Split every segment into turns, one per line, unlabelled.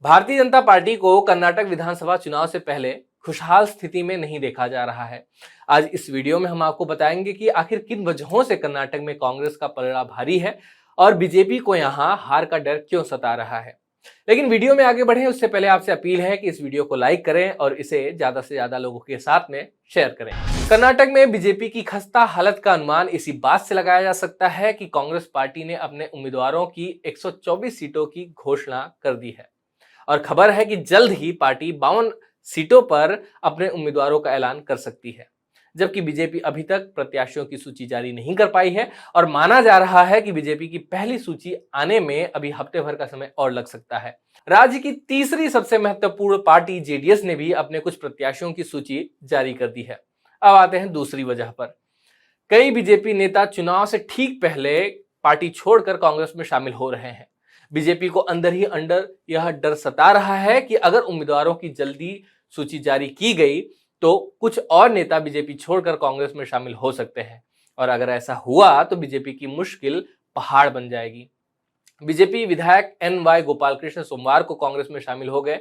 Bharatiya Janata party को कर्नाटक विधानसभा चुनाव से पहले खुशहाल स्थिति में नहीं देखा जा रहा है। आज इस वीडियो में हम आपको बताएंगे कि आखिर किन वजहों से कर्नाटक में कांग्रेस का पलड़ा भारी है और बीजेपी को यहां हार का डर क्यों सता रहा है। लेकिन वीडियो में आगे बढ़े उससे पहले आपसे अपील है कि इस वीडियो को लाइक करें और इसे ज्यादा से ज्यादा लोगों के साथ में शेयर करें। कर्नाटक में बीजेपी की खस्ता हालत का अनुमान इसी बात से लगाया जा सकता है कि कांग्रेस पार्टी ने अपने उम्मीदवारों की 124 सीटों की घोषणा कर दी है और खबर है कि जल्द ही पार्टी 52 सीटों पर अपने उम्मीदवारों का ऐलान कर सकती है, जबकि बीजेपी अभी तक प्रत्याशियों की सूची जारी नहीं कर पाई है और माना जा रहा है कि बीजेपी की पहली सूची आने में अभी हफ्ते भर का समय और लग सकता है। राज्य की तीसरी सबसे महत्वपूर्ण पार्टी जेडीएस ने भी अपने कुछ प्रत्याशियों की सूची जारी कर दी है। अब आते हैं दूसरी वजह पर। कई बीजेपी नेता चुनाव से ठीक पहले पार्टी छोड़कर कांग्रेस में शामिल हो रहे हैं। बीजेपी को अंदर ही अंदर यह डर सता रहा है कि अगर उम्मीदवारों की जल्दी सूची जारी की गई तो कुछ और नेता बीजेपी छोड़कर कांग्रेस में शामिल हो सकते हैं और अगर ऐसा हुआ तो बीजेपी की मुश्किल पहाड़ बन जाएगी। बीजेपी विधायक NY गोपालकृष्ण सोमवार को कांग्रेस में शामिल हो गए।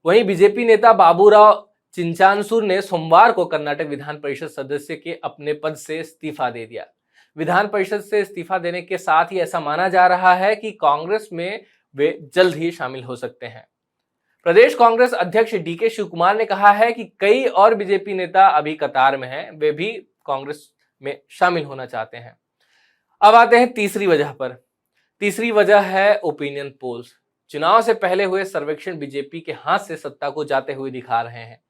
वहीं बीजेपी नेता बाबूराव चिंचानसूर ने सोमवार को कर्नाटक विधान परिषद सदस्य के अपने पद से इस्तीफा दे दिया। विधान परिषद से इस्तीफा देने के साथ ही ऐसा माना जा रहा है कि कांग्रेस में वे जल्द ही शामिल हो सकते हैं। प्रदेश कांग्रेस अध्यक्ष DK शिवकुमार ने कहा है कि कई और बीजेपी नेता अभी कतार में हैं, वे भी कांग्रेस में शामिल होना चाहते हैं। अब आते हैं तीसरी वजह पर। तीसरी वजह है ओपिनियन पोल्स। चुनाव से पहले हुए सर्वेक्षण बीजेपी के हाथ से सत्ता को जाते हुए दिखा रहे हैं।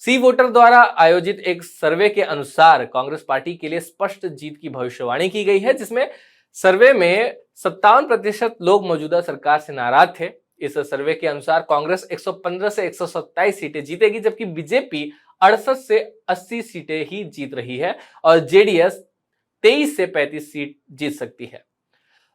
सी वोटर द्वारा आयोजित एक सर्वे के अनुसार कांग्रेस पार्टी के लिए स्पष्ट जीत की भविष्यवाणी की गई है, जिसमें सर्वे में 57% लोग मौजूदा सरकार से नाराज थे। इस सर्वे के अनुसार कांग्रेस 115 से 127 सीटें जीतेगी, जबकि बीजेपी 68 से 80 सीटें ही जीत रही है और जेडीएस 23 से 35 सीट जीत सकती है।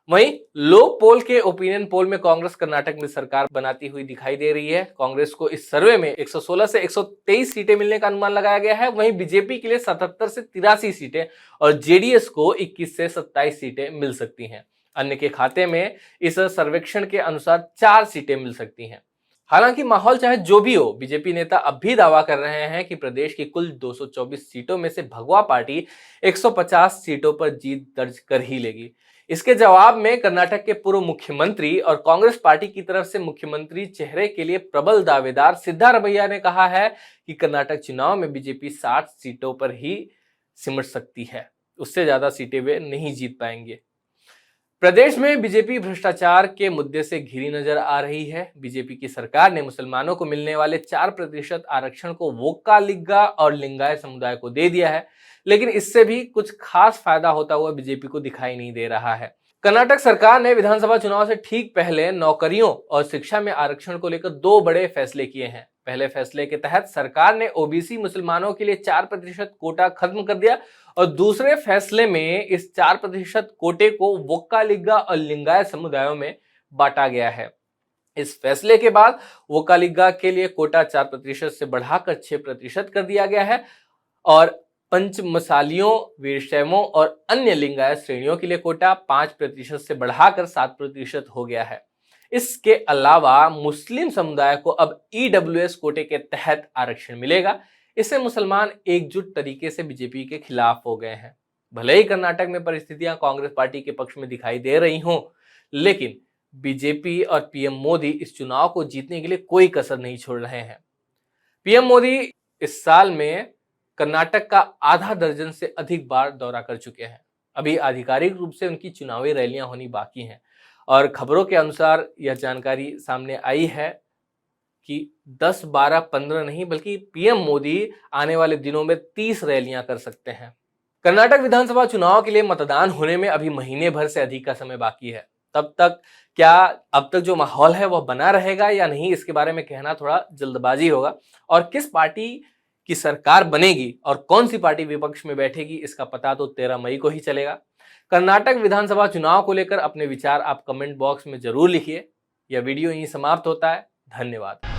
वहीं लोक पोल के ओपिनियन पोल में कांग्रेस कर्नाटक में सरकार बनाती हुई दिखाई दे रही है। कांग्रेस को इस सर्वे में 116 से 123 सीटें मिलने का अनुमान लगाया गया है। वहीं बीजेपी के लिए 77 से 83 सीटें और जेडीएस को 21 से 27 सीटें मिल सकती हैं। अन्य के खाते में इस सर्वेक्षण के अनुसार 4 सीटें मिल सकती हैं। हालांकि माहौल चाहे जो भी हो, बीजेपी नेता अब भी दावा कर रहे हैं कि प्रदेश की कुल 224 सीटों में से भगवा पार्टी 150 सीटों पर जीत दर्ज कर ही लेगी। इसके जवाब में कर्नाटक के पूर्व मुख्यमंत्री और कांग्रेस पार्टी की तरफ से मुख्यमंत्री चेहरे के लिए प्रबल दावेदार सिद्धारमैया ने कहा है कि कर्नाटक चुनाव में बीजेपी 60 सीटों पर ही सिमट सकती है, उससे ज्यादा सीटें वे नहीं जीत पाएंगे। प्रदेश में बीजेपी भ्रष्टाचार के मुद्दे से घिरी नजर आ रही है। बीजेपी की सरकार ने मुसलमानों को मिलने वाले 4% आरक्षण को वोक्का लिग्गा और लिंगायत समुदाय को दे दिया है, लेकिन इससे भी कुछ खास फायदा होता हुआ बीजेपी को दिखाई नहीं दे रहा है। कर्नाटक सरकार ने विधानसभा चुनाव से ठीक पहले नौकरियों और शिक्षा में आरक्षण को लेकर 2 बड़े फैसले किए हैं। पहले फैसले के तहत सरकार ने ओबीसी मुसलमानों के लिए 4% कोटा खत्म कर दिया और दूसरे फैसले में इस 4% कोटे को वोक्का लिग्गा और लिंगायत समुदायों में बांटा गया है। इस फैसले के बाद वोक्का लिग्गा के लिए कोटा 4% से बढ़ाकर 6% कर दिया गया है और पंचमसालियों, वीरशैवों और अन्य लिंगायत श्रेणियों के लिए कोटा 5% से बढ़ाकर 7% हो गया है। इसके अलावा मुस्लिम समुदाय को अब EWS कोटे के तहत आरक्षण मिलेगा। इससे मुसलमान एकजुट तरीके से बीजेपी के खिलाफ हो गए हैं। भले ही कर्नाटक में परिस्थितियां कांग्रेस पार्टी के पक्ष में दिखाई दे रही हों, लेकिन बीजेपी और पीएम मोदी इस चुनाव को जीतने के लिए कोई कसर नहीं छोड़ रहे हैं। पीएम मोदी इस साल में कर्नाटक का आधा दर्जन से अधिक बार दौरा कर चुके हैं। अभी आधिकारिक रूप से उनकी चुनावी रैलियां होनी बाकी हैं और खबरों के अनुसार यह जानकारी सामने आई है कि 10, 12, 15 नहीं बल्कि पीएम मोदी आने वाले दिनों में 30 रैलियां कर सकते हैं। कर्नाटक विधानसभा चुनाव के लिए मतदान होने में अभी महीने भर से अधिक का समय बाकी है। तब तक क्या अब तक जो माहौल है वह बना रहेगा या नहीं, इसके बारे में कहना थोड़ा जल्दबाजी होगा। और किस पार्टी की सरकार बनेगी और कौन सी पार्टी विपक्ष में बैठेगी, इसका पता तो 13 मई को ही चलेगा। कर्नाटक विधानसभा चुनाव को लेकर अपने विचार आप कमेंट बॉक्स में जरूर लिखिए। यह वीडियो यहीं समाप्त होता है। धन्यवाद।